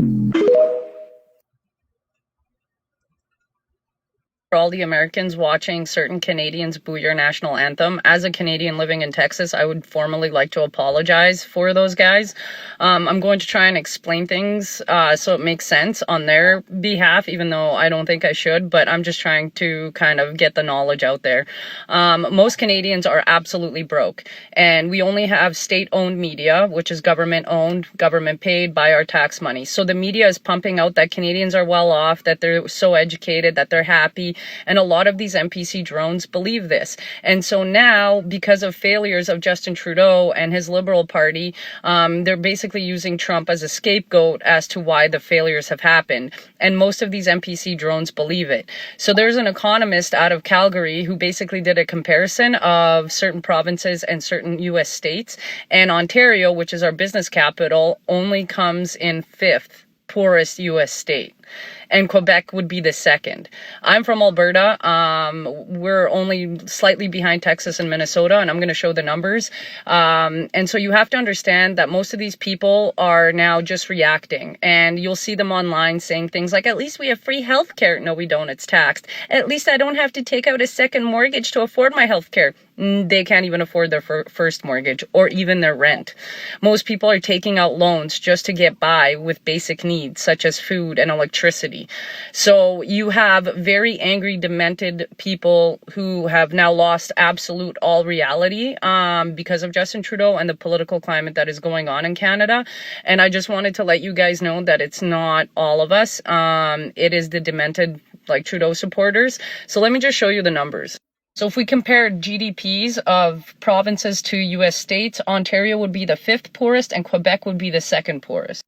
For all the Americans watching certain Canadians boo your national anthem, as a Canadian living in Texas, I would formally like to apologize for those guys. I'm going to try and explain things so it makes sense on their behalf, even though I don't think I should, but I'm just trying to kind of get the knowledge out there. Most Canadians are absolutely broke, and we only have state-owned media, which is government-owned, government-paid by our tax money. So the media is pumping out that Canadians are well off, that they're so educated, that they're happy. And a lot of these NPC drones believe this. And so now, because of failures of Justin Trudeau and his Liberal Party, they're basically using Trump as a scapegoat as to why the failures have happened. And most of these NPC drones believe it. So there's an economist out of Calgary who basically did a comparison of certain provinces and certain US states. And Ontario, which is our business capital, only comes in 5th poorest US state, and Quebec would be the 2nd. I'm from Alberta. We're only slightly behind Texas and Minnesota, and I'm going to show the numbers. And so you have to understand that most of these people are now just reacting, and you'll see them online saying things like, at least we have free health care. No, we don't. It's taxed. At least I don't have to take out a second mortgage to afford my health care. They can't even afford their first mortgage or even their rent. Most people are taking out loans just to get by with basic needs such as food and electricity. So you have very angry, demented people who have now lost absolute all reality because of Justin Trudeau and the political climate that is going on in Canada. And I just wanted to let you guys know that it's not all of us. It is the demented, like Trudeau supporters. So let me just show you the numbers. So if we compare GDPs of provinces to US states, Ontario would be the 5th poorest and Quebec would be the 2nd poorest.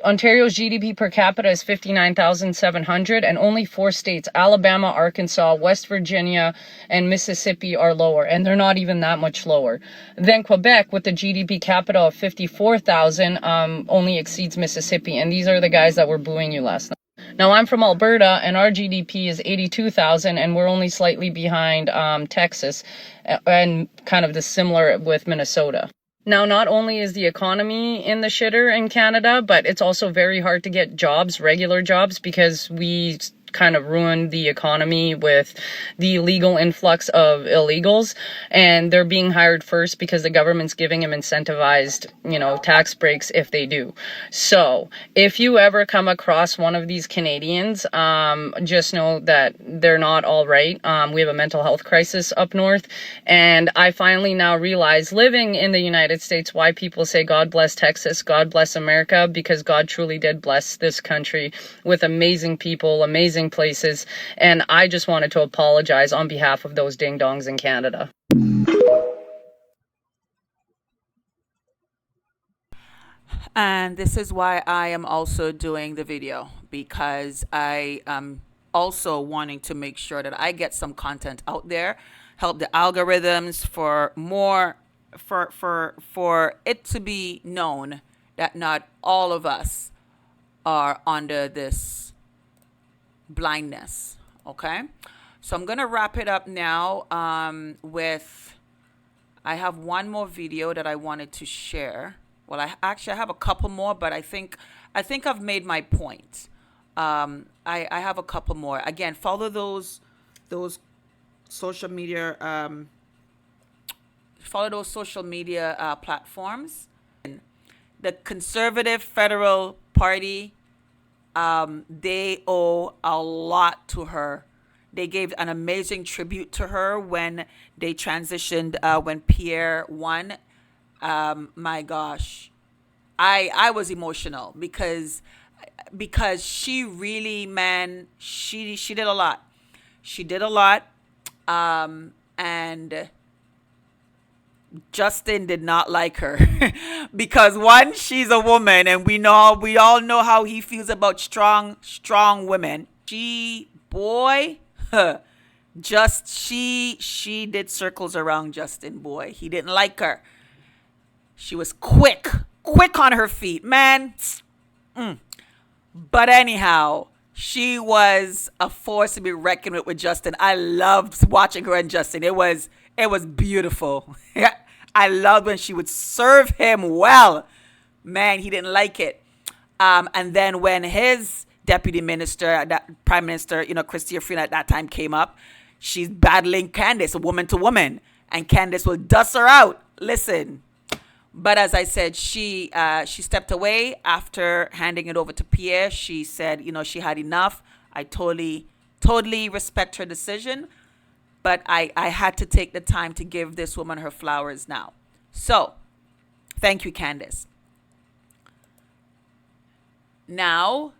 Ontario's GDP per capita is $59,700, and only 4 states, Alabama, Arkansas, West Virginia, and Mississippi, are lower, and they're not even that much lower. Then Quebec, with the GDP capita of 54,000, only exceeds Mississippi, and these are the guys that were booing you last night. Now, I'm from Alberta, and our GDP is 82,000, and we're only slightly behind Texas, and kind of the similar with Minnesota. Now, not only is the economy in the shitter in Canada, but it's also very hard to get jobs, regular jobs, because we kind of ruined the economy with the illegal influx of illegals, and they're being hired first because the government's giving them incentivized, tax breaks if they do. So if you ever come across one of these Canadians, just know that they're not all right. We have a mental health crisis up north, and I finally now realize, living in the United States, why people say God bless Texas, God bless America, because God truly did bless this country with amazing people, amazing places, and I just wanted to apologize on behalf of those ding-dongs in Canada. And this is why I am also doing the video, because I am also wanting to make sure that I get some content out there, help the algorithms for more, for it to be known that not all of us are under this blindness. Okay, so I'm gonna wrap it up now with, I have one more video that I wanted to share. Well, I have a couple more, but I think I've made my point. I have a couple more. Again, follow those social media platforms. The Conservative Federal Party, they owe a lot to her. They gave an amazing tribute to her when they transitioned, when Pierre won. My gosh, I was emotional because she really, man, she did a lot. She did a lot, and Justin did not like her because, one, she's a woman, and we all know how he feels about strong women. She did circles around Justin, boy. He didn't like her. She was quick on her feet, man. But anyhow, she was a force to be reckoned with Justin. I loved watching her and Justin. It was beautiful. I loved when she would serve him well. Man, he didn't like it. And then when his deputy minister, that prime minister, Christy Freeland at that time came up. She's battling Candace, woman to woman, and Candace will dust her out. Listen. But as I said, she stepped away after handing it over to Pierre. She said, she had enough. I totally respect her decision, but I had to take the time to give this woman her flowers now. So, thank you, Candace. Now,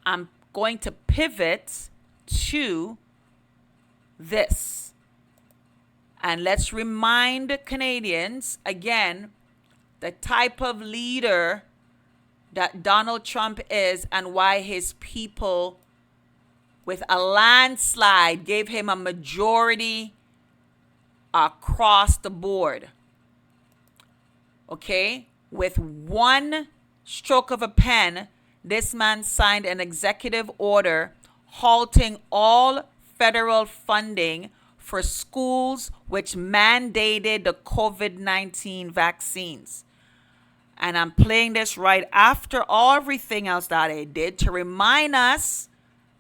I'm going to pivot to this. And let's remind Canadians, again, the type of leader that Donald Trump is and why his people, with a landslide, gave him a majority across the board. Okay? With one stroke of a pen, this man signed an executive order halting all federal funding for schools which mandated the COVID-19 vaccines. And I'm playing this right after everything else that I did to remind us,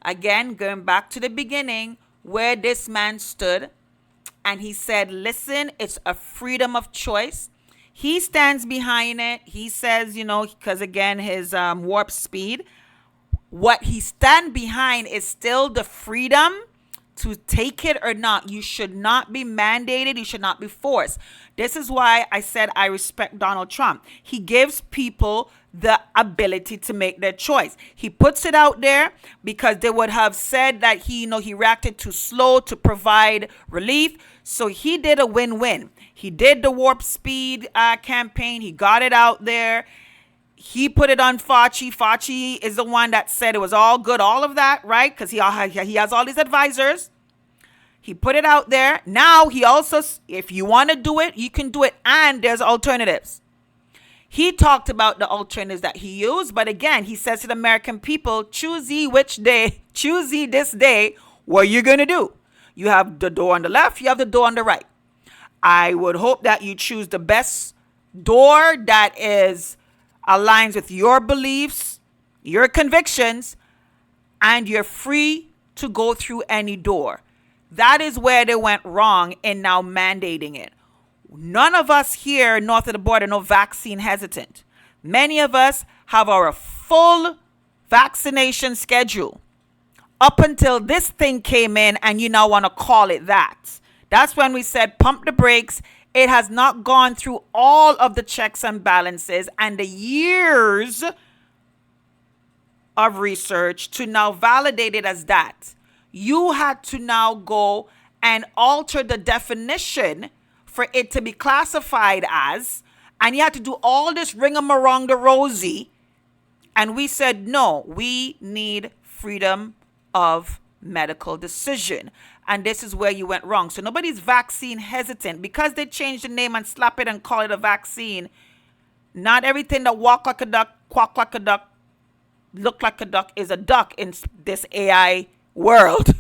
again, going back to the beginning, where this man stood. And he said, listen, it's a freedom of choice. He stands behind it. He says, because again, his warp speed, what he stands behind is still the freedom to take it or not. You should not be mandated. You should not be forced. This is why I said I respect Donald Trump. He gives people the ability to make their choice. He puts it out there because they would have said that he reacted too slow to provide relief. So he did a win-win. He did the warp speed campaign. He got it out there. He put it on Fauci. Fauci is the one that said it was all good, all of that, right? Because he has all these advisors. He put it out there. Now he also, if you want to do it, you can do it. And there's alternatives. He talked about the alternatives that he used. But again, he says to the American people, choose ye this day what you're going to do. You have the door on the left. You have the door on the right. I would hope that you choose the best door that aligns with your beliefs, your convictions, and you're free to go through any door. That is where they went wrong in now mandating it. None of us here north of the border no vaccine hesitant. Many of us have our full vaccination schedule up until this thing came in and you now want to call it that. That's when we said pump the brakes. It has not gone through all of the checks and balances and the years of research to now validate it as that. You had to now go and alter the definition for it to be classified as, and you had to do all this ringamarong the rosy. And we said, no, we need freedom of medical decision. And this is where you went wrong. So nobody's vaccine hesitant because they changed the name and slap it and call it a vaccine. Not everything that walk like a duck, quack like a duck, look like a duck is a duck in this AI world.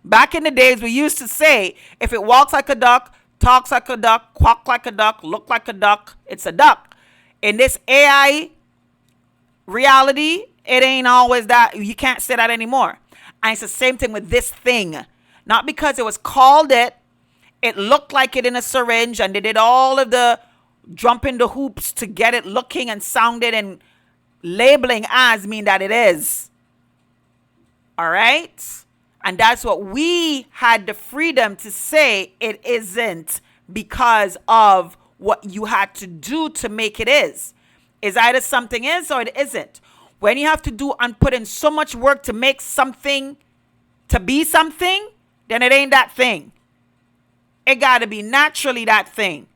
Back in the days, we used to say, if it walks like a duck, talks like a duck, quack like a duck, look like a duck, it's a duck. In this AI reality, it ain't always that. You can't say that anymore. And it's the same thing with this thing. Not because it was called it looked like it in a syringe, and they did all of the jumping the hoops to get it looking and sounded and labeling as mean that it is. All right? And that's what we had the freedom to say it isn't because of what you had to do to make it is. Is either something is or it isn't. When you have to do and put in so much work to make something to be something, then it ain't that thing. It got to be naturally that thing.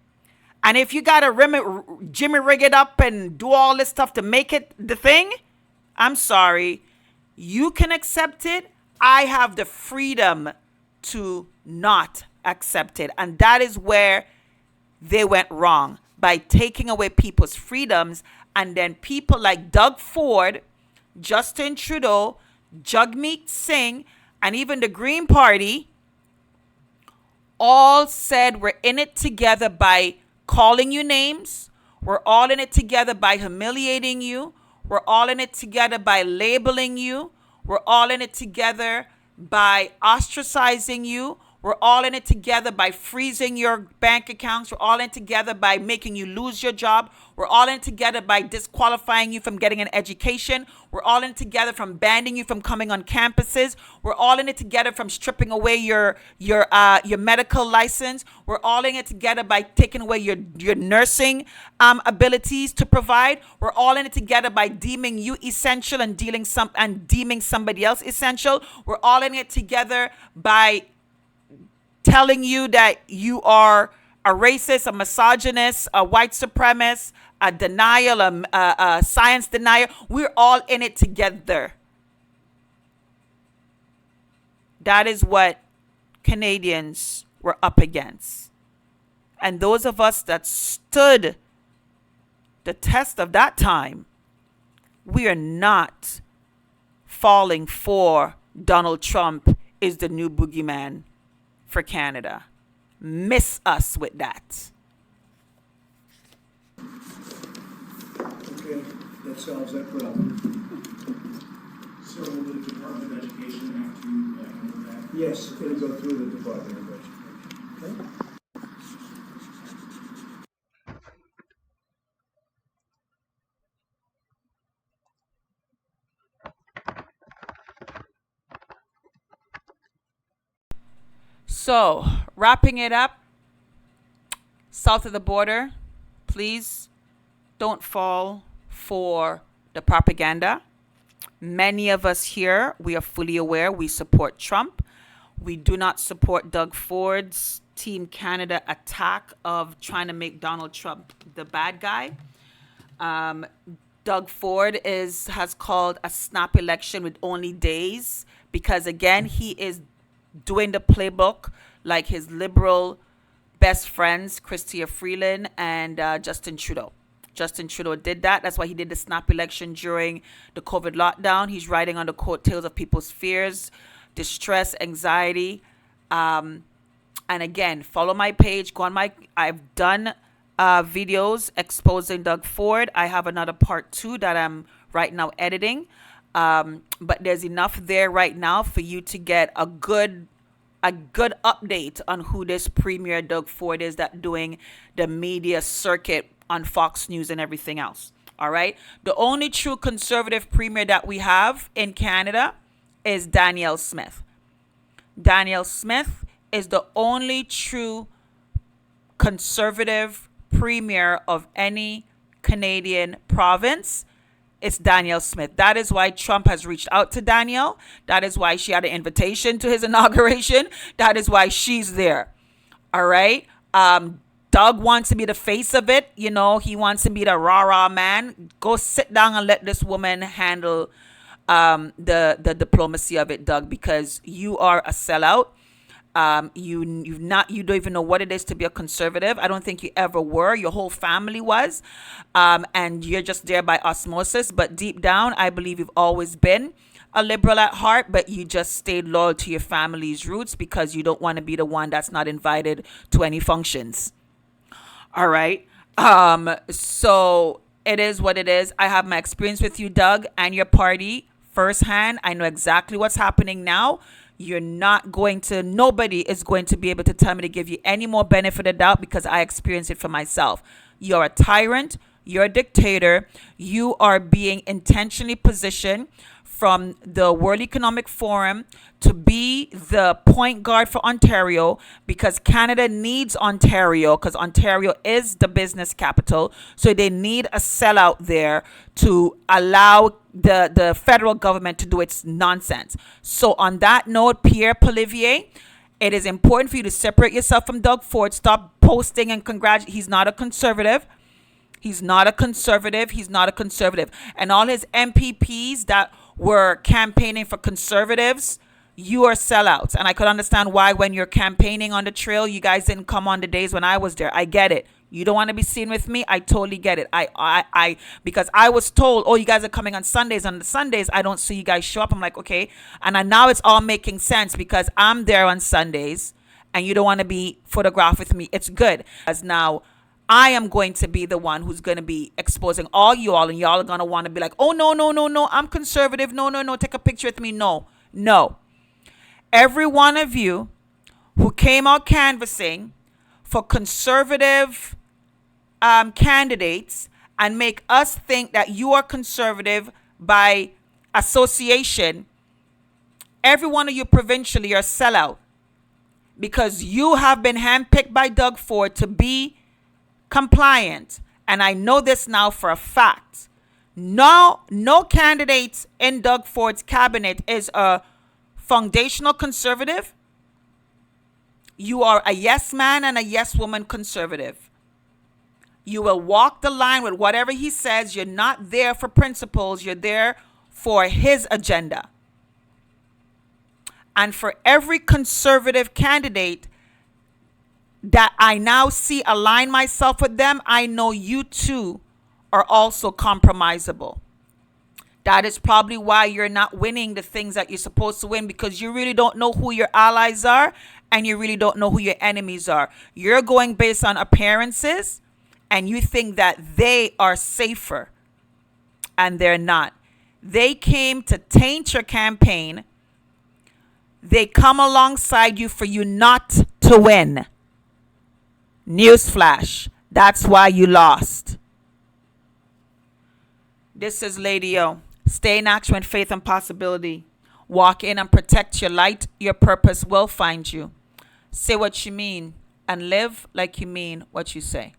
And if you got to Jimmy rig it up and do all this stuff to make it the thing, I'm sorry. You can accept it. I have the freedom to not accept it. And that is where they went wrong, by taking away people's freedoms. And then people like Doug Ford, Justin Trudeau, Jagmeet Singh, and even the Green Party all said we're in it together by calling you names. We're all in it together by humiliating you. We're all in it together by labeling you. We're all in it together by ostracizing you. We're all in it together by freezing your bank accounts. We're all in it together by making you lose your job. We're all in it together by disqualifying you from getting an education. We're all in it together from banning you from coming on campuses. We're all in it together from stripping away your medical license. We're all in it together by taking away your nursing abilities to provide. We're all in it together by deeming you essential and deeming somebody else essential. We're all in it together by telling you that you are a racist, a misogynist, a white supremacist, a denial, a science denier. We're all in it together. That is what Canadians were up against. And those of us that stood the test of that time, we are not falling for Donald Trump is the new boogeyman for Canada. Miss us with that. Okay, that solves that problem. So will the Department of Education have to handle that? Yes, it'll go through the Department of Education. Okay? So, wrapping it up, south of the border, please don't fall for the propaganda. Many of us here, we are fully aware we support Trump. We do not support Doug Ford's Team Canada attack of trying to make Donald Trump the bad guy. Doug Ford has called a snap election with only days because, again, he is doing the playbook like his liberal best friends, Chrystia Freeland and Justin Trudeau. Justin Trudeau did that. That's why he did the snap election during the COVID lockdown. He's riding on the coattails of people's fears, distress, anxiety. And again, follow my page. I've done videos exposing Doug Ford. I have another part 2 that I'm right now editing. But there's enough there right now for you to get a good update on who this Premier Doug Ford is that doing the media circuit on Fox News and everything else. All right. The only true conservative premier that we have in Canada is Danielle Smith. Danielle Smith is the only true conservative premier of any Canadian province. It's Danielle Smith. That is why Trump has reached out to Danielle. That is why she had an invitation to his inauguration. That is why she's there. All right. Doug wants to be the face of it. You know, he wants to be the rah-rah man. Go sit down and let this woman handle the diplomacy of it, Doug, because you are a sellout. You don't even know what it is to be a conservative. I don't think you ever were. Your whole family was, and you're just there by osmosis. But deep down, I believe you've always been a liberal at heart, but you just stayed loyal to your family's roots because you don't want to be the one that's not invited to any functions. All right. So it is what it is. I have my experience with you, Doug, and your party firsthand. I know exactly what's happening now. Nobody is going to be able to tell me to give you any more benefit of doubt because I experienced it for myself. You're a tyrant. You're a dictator. You are being intentionally positioned from the World Economic Forum to be the point guard for Ontario because Canada needs Ontario because Ontario is the business capital. So they need a sellout there to allow the federal government to do its nonsense. So on that note, Pierre Poilievre, it is important for you to separate yourself from Doug Ford. Stop posting and congratulate. He's not a conservative. He's not a conservative. He's not a conservative. And all his MPPs that were campaigning for conservatives, you are sellouts. And I could understand why when you're campaigning on the trail, you guys didn't come on the days when I was there. I get it. You don't want to be seen with me. I totally get it. Because I was told, oh, you guys are coming on Sundays. On the Sundays, I don't see you guys show up. I'm like, okay. And now it's all making sense because I'm there on Sundays and you don't want to be photographed with me. It's good. As now I am going to be the one who's going to be exposing all y'all, and y'all are going to want to be like, oh, no, no, no, no, I'm conservative. No, no, no, take a picture with me. No, no. Every one of you who came out canvassing for conservative candidates and make us think that you are conservative by association, every one of you provincially are sellout, because you have been handpicked by Doug Ford to be compliant. And I know this now for a fact. No candidates in Doug Ford's cabinet is a foundational conservative. You are a yes man and a yes woman conservative. You will walk the line with whatever he says. You're not there for principles. You're there for his agenda. And for every conservative candidate that I now see align myself with them, I know you too are also compromisable. That is probably why you're not winning the things that you're supposed to win, because you really don't know who your allies are and you really don't know who your enemies are. You're going based on appearances and you think that they are safer, and they're not. They came to taint your campaign. They come alongside you for you not to win. Newsflash. That's why you lost. This is Lady O. Stay in action with faith and possibility. Walk in and protect your light. Your purpose will find you. Say what you mean and live like you mean what you say.